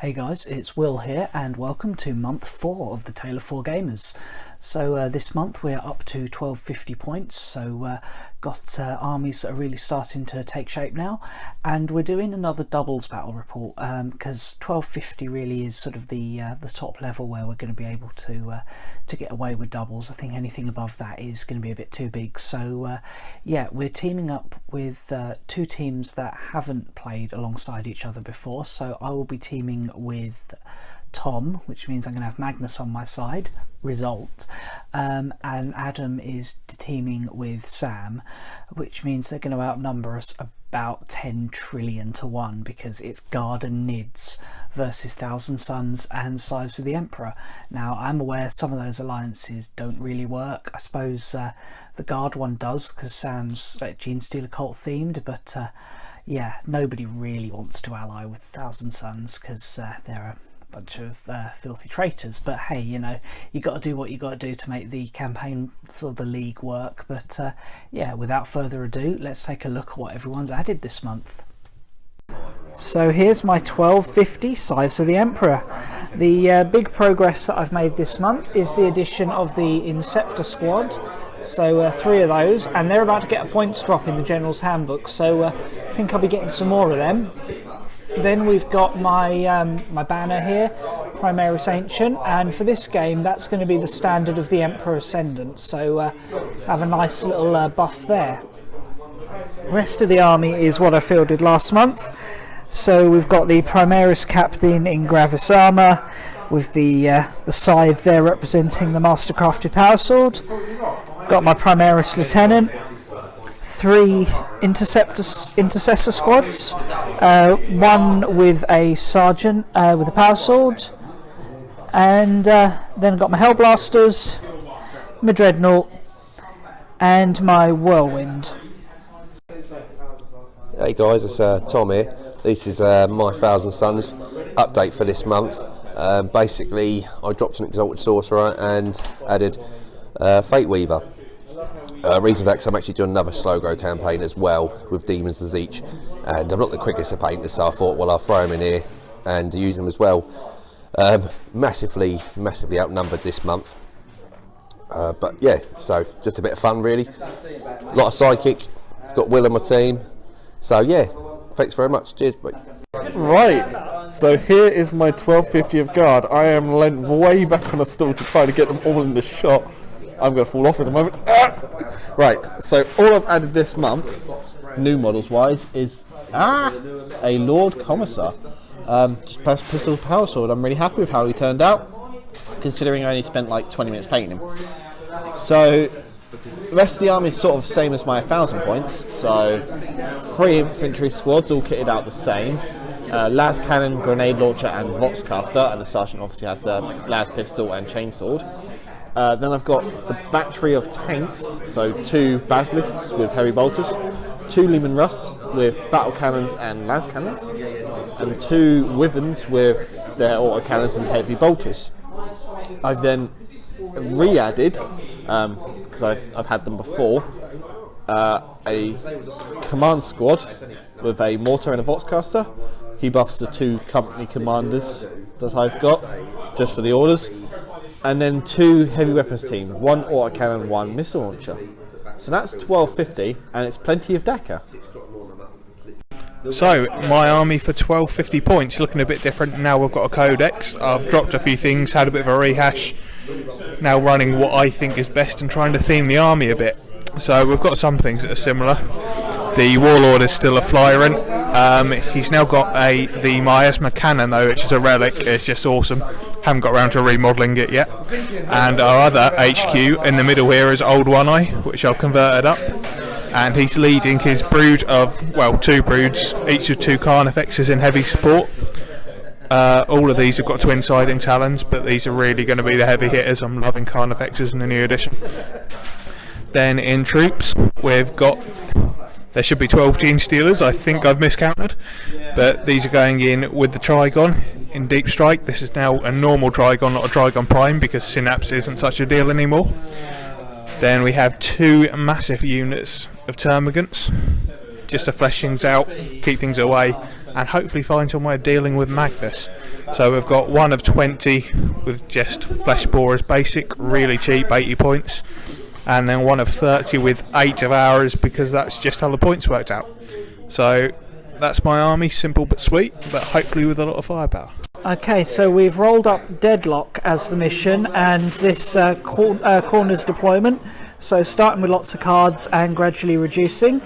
Hey guys, it's Will here and welcome to month 4 of the Tale of Four Gamers. So this month we're up to 1250 points, so got armies that are really starting to take shape now, and we're doing another doubles battle report because 1250 really is sort of the top level where we're going to be able to get away with doubles. I think anything above that is going to be a bit too big. So yeah, we're teaming up with two teams that haven't played alongside each other before. So I will be teaming with Tom, which means I'm going to have Magnus on my side, result, and Adam is teaming with Sam, which means they're going to outnumber us about 10 trillion to 1 because it's Guard and Nids versus Thousand Sons and Scythes of the Emperor. Now I'm aware some of those alliances don't really work. I suppose the Guard one does because Sam's Genestealer cult themed, but yeah, nobody really wants to ally with Thousand Sons because they're a bunch of filthy traitors. But hey, you know, you got to do what you got to do to make the campaign, sort of the league, work. But yeah, without further ado, let's take a look at what everyone's added this month. So here's my 1250 Scythes of the Emperor. The big progress that I've made this month is the addition of the Inceptor squad. So 3 of those, and they're about to get a points drop in the General's Handbook, so I think I'll be getting some more of them. Then we've got my my banner here, Primaris Ancient, and for this game that's going to be the standard of the Emperor Ascendant, so have a nice little buff there. The rest of the army is what I fielded last month. So we've got the Primaris Captain in Gravis armour, with the scythe there representing the Mastercrafted Power Sword. Got my Primaris Lieutenant, 3 Intercessor squads, 1 with a Sergeant with a Power Sword, and then I've got my Hellblasters, my Dreadnought, and my Whirlwind. Hey guys, it's Tom here. This is my Thousand Sons update for this month. Basically, I dropped an Exalted Sorcerer and added Fate Weaver. Reason for that, I'm actually doing another slow grow campaign as well with Demons of each, and I'm not the quickest of painters, so I thought, well, I'll throw them in here and use them as well. Massively outnumbered this month, but yeah, so just a bit of fun really. A lot of sidekick, got Will on my team, so yeah, thanks very much, cheers. Bye. Right, so here is my 1250 of Guard. I am leant way back on a stool to try to get them all in the shot. I'm going to fall off at the moment. Right, so all I've added this month, new models wise, is a Lord Commissar. Just pistol power sword. I'm really happy with how he turned out, considering I only spent like 20 minutes painting him. So the rest of the army is sort of the same as my 1000 points. So 3 infantry squads, all kitted out the same. Las Cannon, Grenade Launcher and Voxcaster, and the Sergeant obviously has the Las Pistol and Chainsword. Then I've got the battery of tanks, so 2 Basilisks with heavy bolters, 2 Lehman Russ with battle cannons and las cannons, and 2 Wyverns with their auto cannons and heavy bolters. I've then re-added, because I've had them before, a command squad with a mortar and a Voxcaster. He buffs the 2 company commanders that I've got, just for the orders. And then 2 heavy weapons team, 1 autocannon, 1 missile launcher. So that's 1250, and it's plenty of Dakar. So my army for 1250 points, looking a bit different. Now we've got a codex. I've dropped a few things, had a bit of a rehash. Now running what I think is best and trying to theme the army a bit. So we've got some things that are similar. The Warlord is still a Flyrant. He's now got the Miasma Cannon though, which is a relic. It's just awesome. Haven't got around to remodelling it yet. And our other HQ in the middle here is Old One Eye, which I've converted up. And he's leading his brood of, well, 2 broods, each with 2 Carnifexes in heavy support. All of these have got twin siding talons, but these are really going to be the heavy hitters. I'm loving Carnifexes in the new edition. Then in troops, we've got, there should be 12 Genestealers, I think I've miscounted, but these are going in with the Trigon in Deep Strike. This is now a normal Trigon, not a Trigon Prime, because Synapse isn't such a deal anymore. Then we have 2 massive units of Termagants, just to flesh things out, keep things away, and hopefully find some way of dealing with Magnus. So we've got one of 20 with just flesh borers basic, really cheap, 80 points, and then one of 30 with 8 of ours, because that's just how the points worked out. So that's my army, simple but sweet, but hopefully with a lot of firepower. Okay, so we've rolled up Deadlock as the mission, and this corners deployment. So starting with lots of cards and gradually reducing.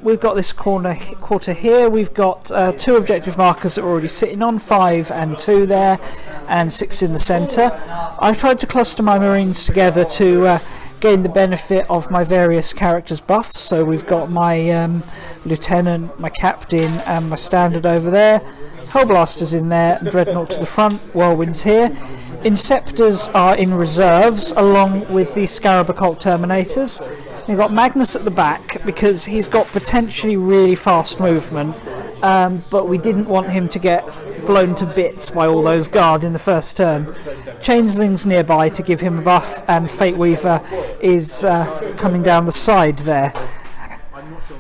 We've got this quarter here. We've got 2 objective markers that we're already sitting on, 5 and 2 there, and 6 in the centre. I've tried to cluster my Marines together to gain the benefit of my various characters' buffs. So we've got my Lieutenant, my Captain, and my Standard over there. Hellblasters in there, Dreadnought to the front, Whirlwinds here. Inceptors are in reserves, along with the Scarab Occult Terminators. You've got Magnus at the back because he's got potentially really fast movement, but we didn't want him to get blown to bits by all those guard in the first turn. Changeling's nearby to give him a buff, and Fate Weaver is coming down the side there.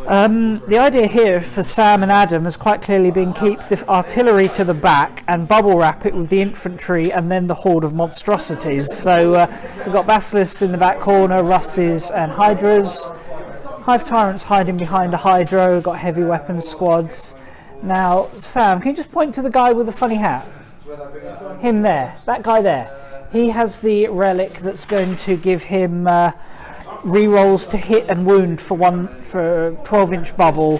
The idea here for Sam and Adam has quite clearly been keep the artillery to the back and bubble wrap it with the infantry and then the horde of monstrosities. So we've got Basilisks in the back corner, Russes and Hydras. Hive Tyrants hiding behind a Hydra. We've got heavy weapons squads. Now, Sam, can you just point to the guy with the funny hat? Him there, that guy there. He has the relic that's going to give him rerolls to hit and wound for 12-inch bubble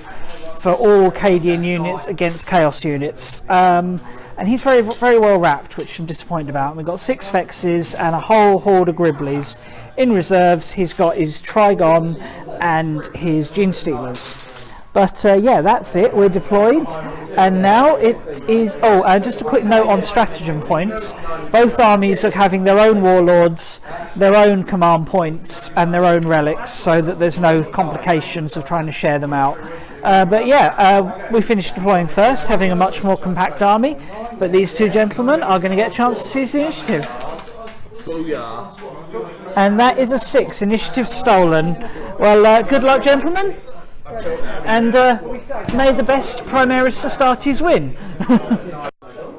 for all Cadian units against Chaos units. And he's very, very well wrapped, which I'm disappointed about. We've got 6 Vexes and a whole horde of Griblies. In reserves, he's got his Trigon and his Gene Stealers. But yeah, that's it. We're deployed, and now it is. Oh, and just a quick note on stratagem points. Both armies are having their own warlords, their own command points, and their own relics, so that there's no complications of trying to share them out. But yeah, we finished deploying first, having a much more compact army. But these 2 gentlemen are going to get a chance to seize the initiative. Booyah. And that is a 6. Initiative stolen. Well, good luck, gentlemen. And may the best Primaris Astartes win.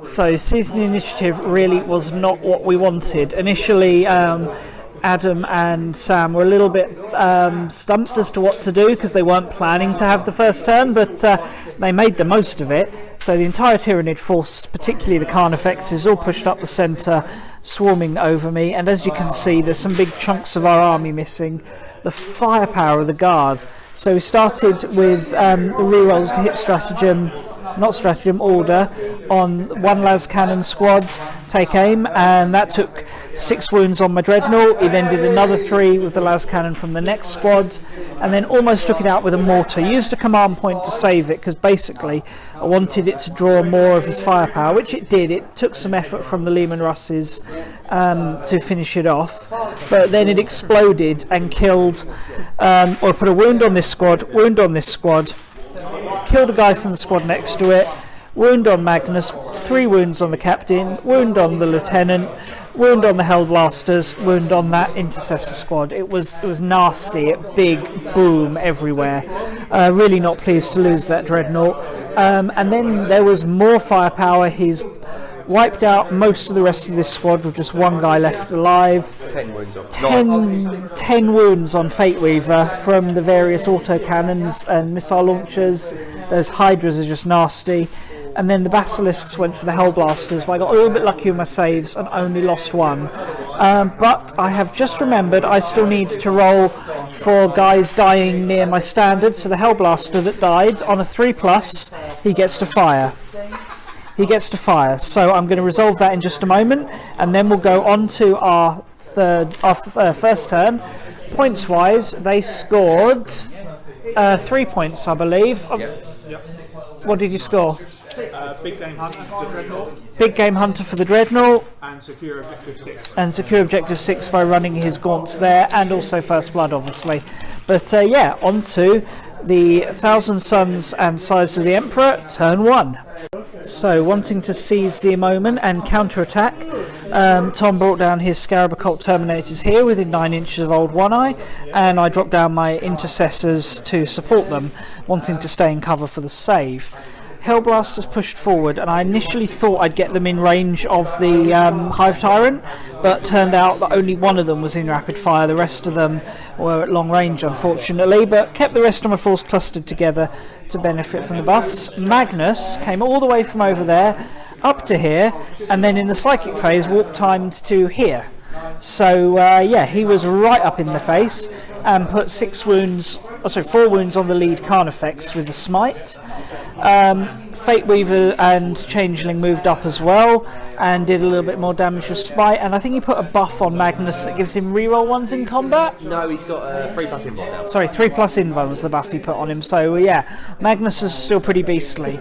So seizing the initiative really was not what we wanted. Initially Adam and Sam were a little bit stumped as to what to do because they weren't planning to have the first turn, but they made the most of it. So the entire Tyranid force, particularly the Carnifex, is all pushed up the centre, swarming over me, and as you can see there's some big chunks of our army missing. The firepower of the Guard. So we started with the rerolls to hit order on 1 las cannon squad, take aim, and that took 6 wounds on my Dreadnought. He then did another 3 with the las cannon from the next squad, and then almost took it out with a mortar. Used a command point to save it because basically I wanted it to draw more of his firepower, which it did. It took some effort from the Lehman Russes to finish it off, but then it exploded and killed, or put a wound on this squad, killed a guy from the squad next to it, wound on Magnus, 3 wounds on the Captain, wound on the Lieutenant, wound on the Hellblasters, wound on that Intercessor squad. It was nasty, a big boom everywhere. Really not pleased to lose that Dreadnought. And then there was more firepower. He's wiped out most of the rest of this squad with just 1 guy left alive. 10 wounds on Fate Weaver from the various autocannons and missile launchers. Those Hydras are just nasty. And then the Basilisks went for the Hellblasters, but I got a little bit lucky with my saves and only lost 1. But I have just remembered I still need to roll for guys dying near my standard. So the Hellblaster that died on a 3+, he gets to fire. So I'm going to resolve that in just a moment, and then we'll go on to our first turn. Points wise, they scored 3 points, I believe. What did you score? Big Game Hunter for the Dreadnought. Big Game Hunter for the Dreadnought. And Secure Objective 6. And Secure Objective 6 by running his gaunts there, and also First Blood, obviously. But yeah, on to the Thousand Sons and Scythes of the Emperor, turn 1. So, wanting to seize the moment and counter-attack, Tom brought down his Scarab Occult Terminators here within 9 inches of Old One Eye, and I dropped down my Intercessors to support them, wanting to stay in cover for the save. Hellblasters pushed forward, and I initially thought I'd get them in range of the Hive Tyrant, but turned out that only one of them was in rapid fire. The rest of them were at long range, unfortunately, but kept the rest of my force clustered together to benefit from the buffs. Magnus came all the way from over there up to here, and then in the psychic phase warp timed to here. So yeah, he was right up in the face and put 4 wounds on the lead Carnifex with the smite. Fate Weaver and Changeling moved up as well and did a little bit more damage with smite, and I think he put a buff on Magnus that gives him reroll ones in combat. No, he's got 3+ invuln now. Sorry, 3+ invuln was the buff he put on him. So yeah, Magnus is still pretty beastly.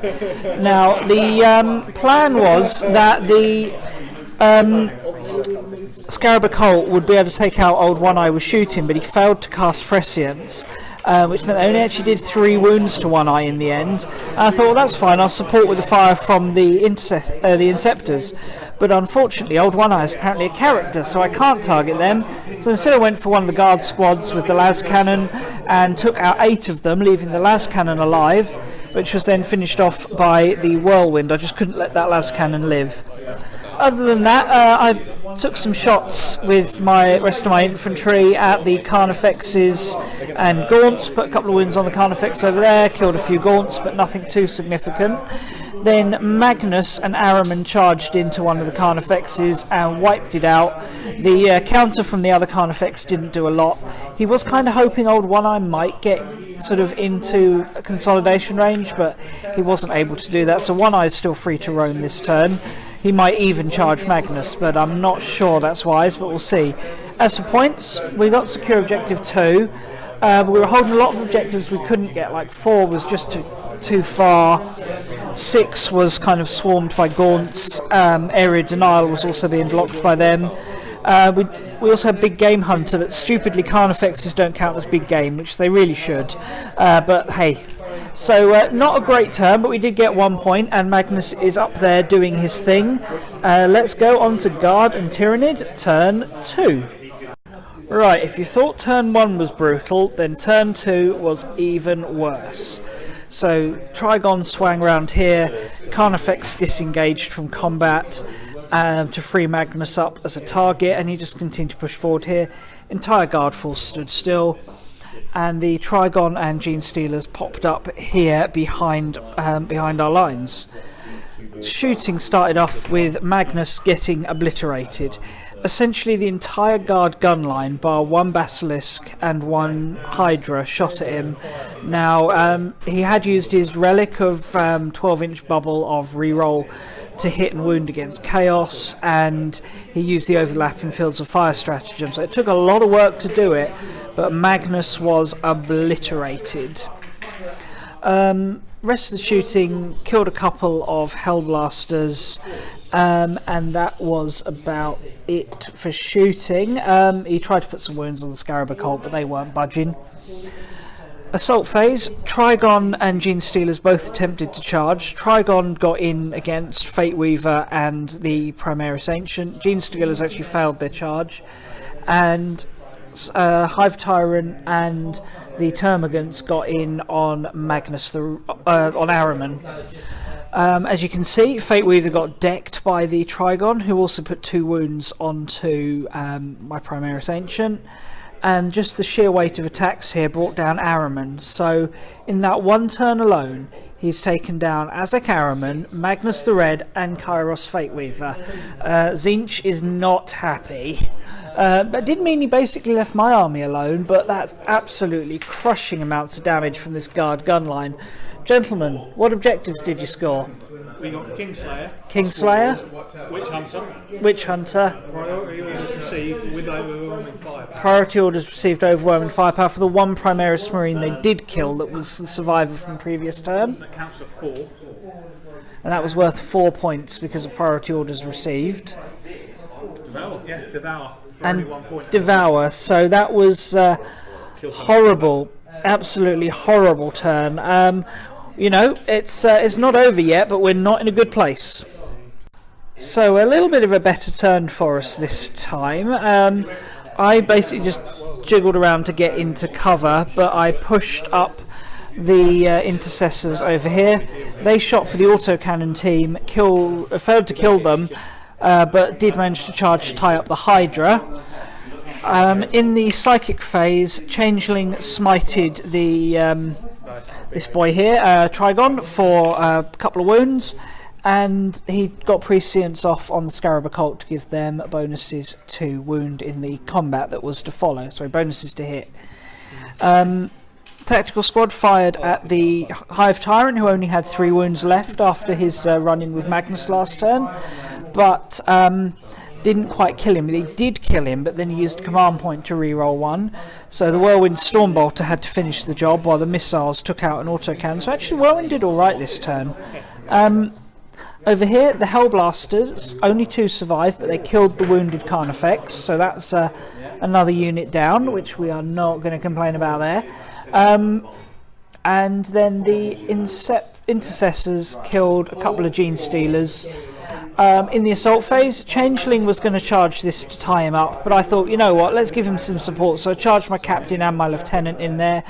Now the plan was that the Scarab Occult would be able to take out Old One Eye with shooting, but he failed to cast Prescience, which meant they only actually did 3 wounds to One Eye in the end. And I thought, well, that's fine, I'll support with the fire from the Inceptors. But unfortunately, Old One Eye is apparently a character, so I can't target them. So instead I went for one of the guard squads with the las cannon and took out 8 of them, leaving the las cannon alive, which was then finished off by the whirlwind. I just couldn't let that las cannon live. Other than that, I took some shots with my rest of my infantry at the Carnifexes and Gaunts, put a couple of wounds on the Carnifex over there, killed a few Gaunts, but nothing too significant. Then Magnus and Araman charged into one of the Carnifexes and wiped it out. The counter from the other Carnifex didn't do a lot. He was kind of hoping Old One Eye might get sort of into a consolidation range, but he wasn't able to do that, so One Eye is still free to roam this turn. He might even charge Magnus, but I'm not sure that's wise, but we'll see. As for points, we got secure objective 2. We were holding a lot of objectives we couldn't get, like 4 was just too far. 6 was kind of swarmed by Gaunts. Area Denial was also being blocked by them. We also had Big Game Hunter, but stupidly Carnifexes don't count as big game, which they really should. But hey. So not a great turn, but we did get 1 point, and Magnus is up there doing his thing. Let's go on to Guard and Tyranid, turn 2. Right, if you thought turn 1 was brutal, then turn 2 was even worse. So Trigon swang around here, Carnifex disengaged from combat to free Magnus up as a target, and he just continued to push forward here. Entire guard force stood still, and the Trigon and Gene Stealers popped up here behind our lines. Shooting started off with Magnus getting obliterated. Essentially the entire guard gun line, bar 1 Basilisk and 1 Hydra, shot at him. Now he had used his relic of 12-inch bubble of reroll to hit and wound against Chaos, and he used the overlapping fields of fire stratagem, so it took a lot of work to do it, but Magnus was obliterated. Rest of the shooting killed a couple of Hellblasters, and that was about it for shooting. He tried to put some wounds on the Scarab Occult, but they weren't budging. Assault phase, Trigon and Gene Stealers both attempted to charge. Trigon got in against Fate Weaver and the Primaris Ancient. Gene Stealers actually failed their charge, and Hive Tyrant and the Termagants got in on Magnus, on Araman. As you can see, Fate Weaver got decked by the Trigon, who also put 2 wounds onto my Primaris Ancient. And just the sheer weight of attacks here brought down Araman. So in that 1 turn alone, he's taken down Azek Araman, Magnus the Red, and Kairos Fate Weaver. Tzeentch is not happy. That did mean he basically left my army alone, but that's absolutely crushing amounts of damage from this guard gun line. Gentlemen, what objectives did you score? We got Kingslayer. Kingslayer. Witch Hunter. Witch Hunter. Priority orders received with overwhelming firepower. Priority orders received overwhelming firepower for the 1 Primaris Marine they did kill that was the survivor from the previous turn. That counts for 4. And that was worth 4 points because of priority orders received. Devour. Yeah, Devour. For And only 1 point. Devour. So that was horrible. Absolutely horrible turn. You know, it's not over yet, but we're not in a good place. So a little bit of a better turn for us this time. I basically just jiggled around to get into cover, but I pushed up the intercessors over here. They shot for the autocannon team, failed to kill them, but did manage to charge to tie up the Hydra. In the psychic phase, Changeling smited this boy here, Trigon, for a couple of wounds, and he got prescience off on the Scarab Occult to give them bonuses to wound in the combat that was to follow. Sorry, bonuses to hit. Tactical squad fired at the Hive Tyrant, who only had 3 wounds left after his run-in with Magnus last turn, but didn't quite kill him. They did kill him, but then he used command point to reroll 1. So the Whirlwind Stormbolter had to finish the job while the missiles took out an autocannon. So actually Whirlwind did alright this turn. Over here, the Hellblasters, only 2 survived, but they killed the wounded Carnifex, so that's another unit down, which we are not going to complain about there. And then the Intercessors killed a couple of Gene Stealers. In the assault phase, Changeling was going to charge this to tie him up, but I thought, you know what, let's give him some support, so I charged my Captain and my Lieutenant in there.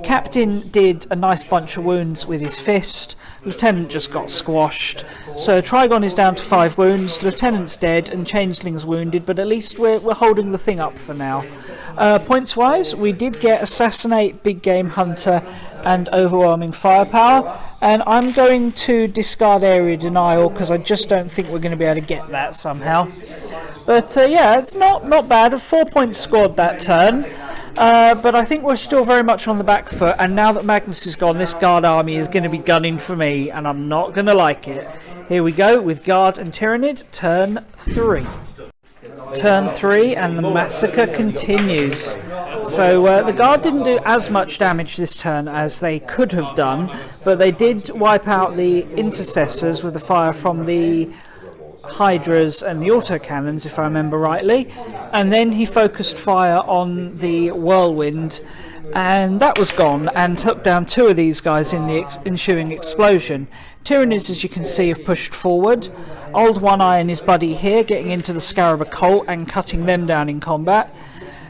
Captain did a nice bunch of wounds with his fist. Lieutenant just got squashed. So Trigon is down to 5 wounds, Lieutenant's dead, and Changeling's wounded, but at least we're holding the thing up for now. Points wise, we did get Assassinate, Big Game Hunter, and Overwhelming Firepower, and I'm going to discard Area Denial because I just don't think we're going to be able to get that somehow. But yeah, it's not bad. A 4 point scored that turn. But I think we're still very much on the back foot, and now that Magnus is gone, this Guard army is going to be gunning for me, and I'm not going to like it. Here we go with Guard and Tyranid, turn 3. Turn 3, and the massacre continues. So the Guard didn't do as much damage this turn as they could have done, but they did wipe out the Intercessors with the fire from the Hydras and the autocannons, if I remember rightly, and then he focused fire on the Whirlwind, and that was gone, and took down 2 of these guys in the ensuing explosion. Tyranids, as you can see, have pushed forward. Old One Eye and his buddy here getting into the Scarab Occult and cutting them down in combat.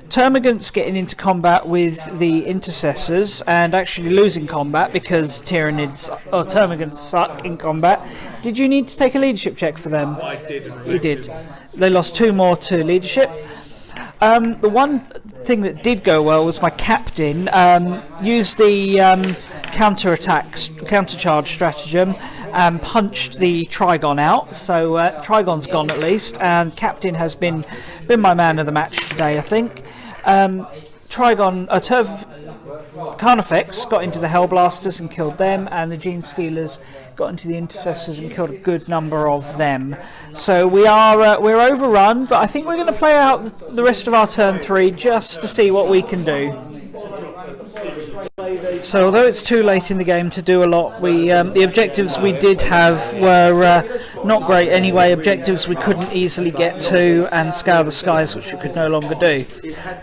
Termagant's getting into combat with the Intercessors and actually losing combat because Termagants suck in combat. Did you need to take a leadership check for them? I did. You did. They lost 2 more to leadership. The one thing that did go well was my Captain used the counter-charge stratagem and punched the Trigon out. So Trigon's gone at least, and Captain has been my man of the match today, I think. Carnifex got into the Hellblasters and killed them, and the Gene Stealers got into the Intercessors and killed a good number of them. So we're overrun, but I think we're going to play out the rest of our turn 3 just to see what we can do. So although it's too late in the game to do a lot, the objectives we did have were not great anyway. Objectives we couldn't easily get to, and Scour the Skies, which we could no longer do.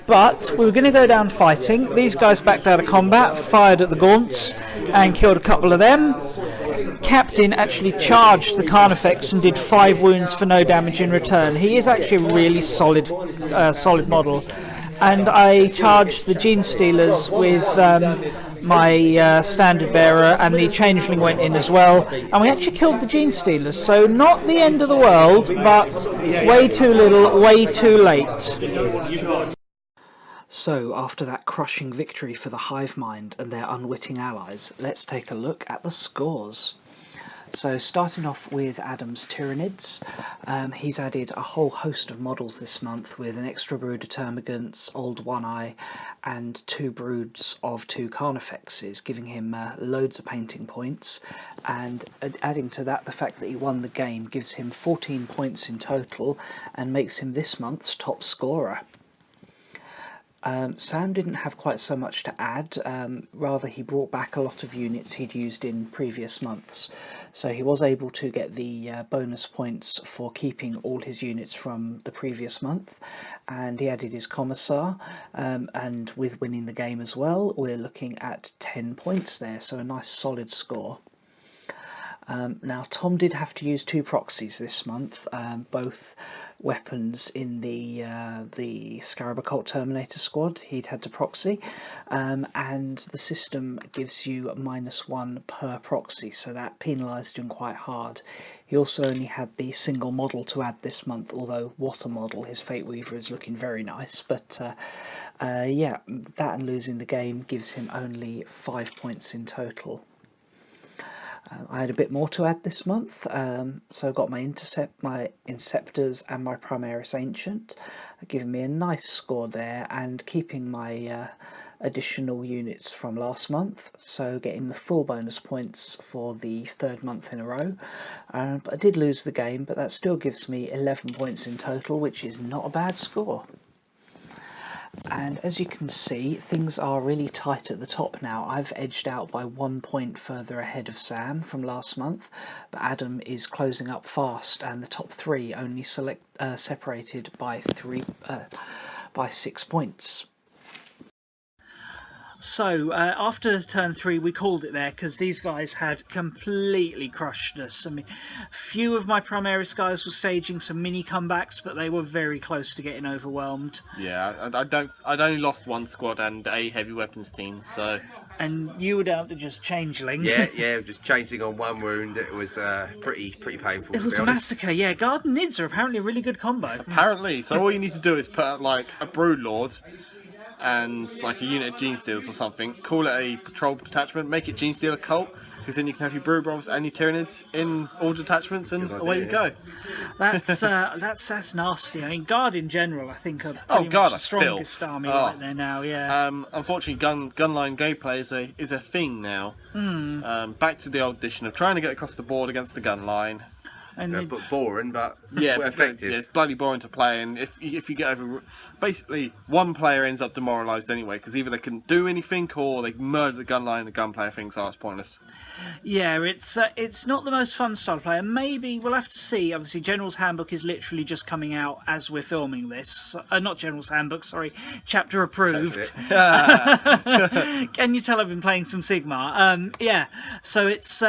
But we were going to go down fighting. These guys backed out of combat, fired at the Gaunts, and killed a couple of them. Captain actually charged the Carnifex and did 5 wounds for no damage in return. He is actually a really solid model. And I charged the Gene Stealers with my Standard Bearer, and the Changeling went in as well, and we actually killed the Gene Stealers, so not the end of the world, but way too little, way too late. So after that crushing victory for the Hive Mind and their unwitting allies, let's take a look at the scores. So starting off with Adam's Tyranids, he's added a whole host of models this month with an extra brood of Termagants, Old One Eye, and 2 broods of 2 Carnifexes, giving him loads of painting points, and adding to that the fact that he won the game gives him 14 points in total and makes him this month's top scorer. Sam didn't have quite so much to add, rather he brought back a lot of units he'd used in previous months, so he was able to get the bonus points for keeping all his units from the previous month, and he added his Commissar, and with winning the game as well, we're looking at 10 points there, so a nice solid score. Now Tom did have to use 2 proxies this month, both weapons in the Scarab Occult Terminator squad he'd had to proxy, and the system gives you -1 per proxy, so that penalised him quite hard. He also only had the single model to add this month, although what a model, his Fate Weaver is looking very nice, but yeah, that and losing the game gives him only 5 points in total. I had a bit more to add this month, so I got my Inceptors and my Primaris Ancient, giving me a nice score there and keeping my additional units from last month, so getting the full bonus points for the 3rd month in a row. But I did lose the game, but that still gives me 11 points in total, which is not a bad score. And as you can see, things are really tight at the top now. I've edged out by 1 point further ahead of Sam from last month, but Adam is closing up fast, and the top 3 only separated by 6 points. So after turn 3 we called it there, because these guys had completely crushed us. I mean, few of my Primaris guys were staging some mini comebacks, but they were very close to getting overwhelmed. Yeah, I'd only lost 1 squad and a heavy weapons team, so. And you were down to just changeling. Yeah, just changing on 1 wound. It was pretty painful. It was a massacre. Yeah, Guard and Nids are apparently a really good combo. Apparently, so all you need to do is put like a Broodlord and like a unit of Gene Stealers or something, call it a patrol detachment, make it Gene Stealer cult, because then you can have your Broodbrovs and your Tyranids in all detachments, and away you go. That's nasty. I mean, Guard in general, I think, are pretty much the strongest army right there now. Yeah. Unfortunately, gunline gameplay is a thing now. Back to the old edition of trying to get across the board against the gunline. And but boring, but yeah, effective. Yeah, it's bloody boring to play, and if you get over, basically one player ends up demoralised anyway, because either they couldn't do anything or they murder the gunline and the gunplayer thinks, oh, it's pointless. Yeah, it's not the most fun style of play, and maybe we'll have to see. Obviously, General's Handbook is literally just coming out as we're filming this. Not General's Handbook, sorry, chapter approved. Can you tell I've been playing some Sigmar? Yeah, so it's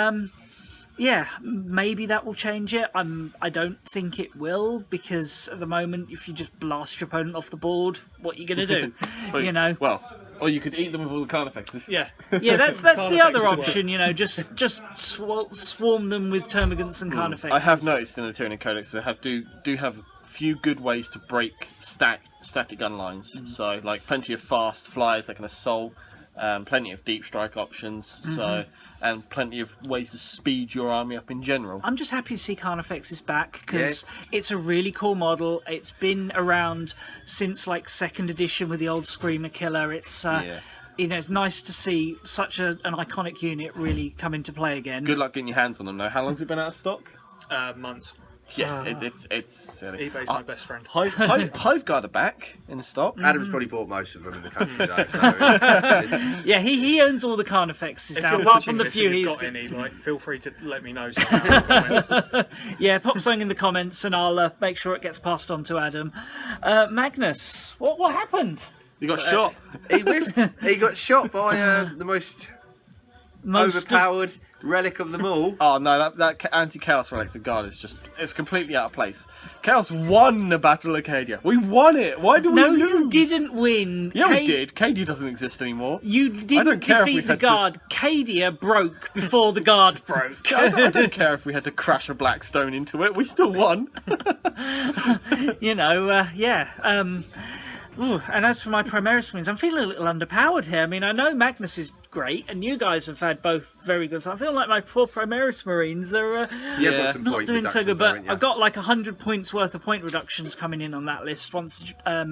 yeah, maybe that will change it. I don't think it will, because at the moment, if you just blast your opponent off the board, what are you going to do? You know. Well, or you could eat them with all the card effects. Yeah, that's the other option. You know, just swarm them with termagants and card effects. I have noticed in the Tyranid Codex they do have a few good ways to break static gun lines. So like plenty of fast flyers that can assault. Plenty of deep strike options, so and plenty of ways to speed your army up in general. I'm just happy to see Carnifex is back, because it's a really cool model. It's been around since like 2nd edition with the old Screamer Killer. It's you know, it's nice to see such an iconic unit really come into play again. Good luck getting your hands on them though. How long's it been out of stock? Months. Yeah, it's silly. eBay's my best friend. Hive Guard are back in stock. Adam's probably bought most of them in the country though. So yeah, he owns all the Carnifexes now, you're apart from watching the this few and you've he's got any, like, feel free to let me know somehow in the comments. Yeah, pop something in the comments and I'll make sure it gets passed on to Adam. Magnus, what happened? You got shot. he whiffed. He got shot by the most overpowered relic of them all. Oh no, that anti-chaos relic for Guard is it's completely out of place. Chaos won the Battle of Acadia. We won it. Why do we lose? No, you didn't win. Yeah, we did. Cadia doesn't exist anymore. You didn't defeat the Guard. Cadia broke before the Guard broke. I don't care if we had to crash a Blackstone into it. We still won. You know, yeah. Ooh, and as for my Primaris wins, I'm feeling a little underpowered here. I mean, I know Magnus is great, and you guys have had both very good. So I feel like my poor Primaris Marines are not doing so good. But I've got like 100 points worth of point reductions coming in on that list. Once I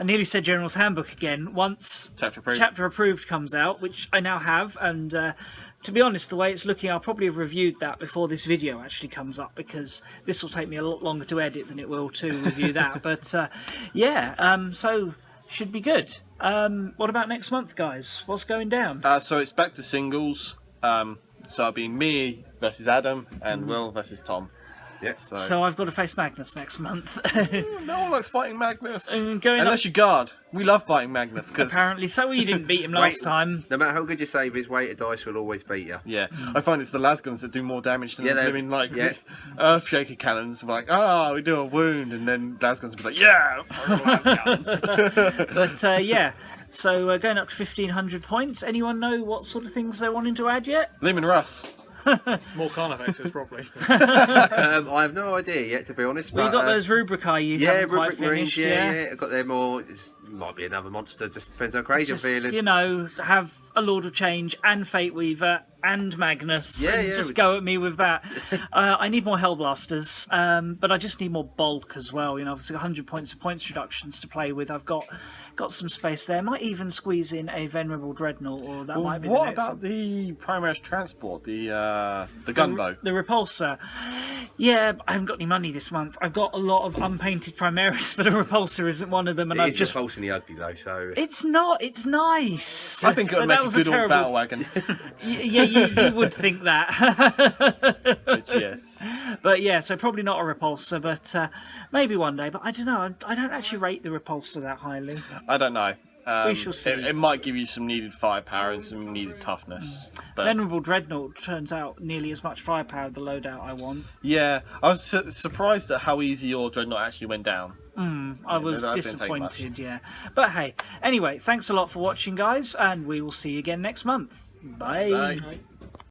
nearly said General's Handbook again. Once Chapter Approved comes out, which I now have, and to be honest, the way it's looking, I'll probably have reviewed that before this video actually comes up, because this will take me a lot longer to edit than it will to review that. But yeah, so should be good. What about next month, guys? What's going down? So it's back to singles. So it'll be me versus Adam and Will versus Tom. Yeah. So I've got to face Magnus next month. No one likes fighting Magnus. Going up, Unless you guard. We love fighting Magnus. Cause... apparently so. You didn't beat him last time. No matter how good you save, his weight of dice will always beat you. Yeah, I find it's the lasguns that do more damage than the blooming like yeah. Earthshaker cannons. We're like, we do a wound, and then lasguns will be like, yeah, lasguns. But yeah, so going up to 1,500 points. Anyone know what sort of things they're wanting to add yet? Lehman Russ. More Carnifexes, probably. I have no idea yet, to be honest. Well, you got those Rubricae you haven't quite finished, yeah. I got them all. It might be another monster. Just depends how crazy I'm feeling. You know, have a Lord of Change and Fate Weaver and Magnus. Just go at me with that. I need more Hellblasters, but I just need more bulk as well. You know, obviously 100 points of points reductions to play with. I've got some space there. Might even squeeze in a Venerable Dreadnought, or that might be. What the next about the Primaris Transport, the gunboat? The Repulsor. Yeah, I haven't got any money this month. I've got a lot of unpainted Primaris, but a Repulsor isn't one of them. And I've just repulsingly ugly though. So it's not. It's nice. I think it would make a good old battle wagon. Yeah, you would think that. But yes. But yeah, so probably not a Repulsor, but maybe one day. But I don't know. I don't actually rate the Repulsor that highly. I don't know. We shall see. It might give you some needed firepower and some needed toughness. But Venerable Dreadnought turns out nearly as much firepower the loadout I want. yeah, I was surprised at how easy your Dreadnought actually went down. I was disappointed, yeah. But hey, anyway, thanks a lot for watching, guys, and we will see you again next month. Bye. Bye.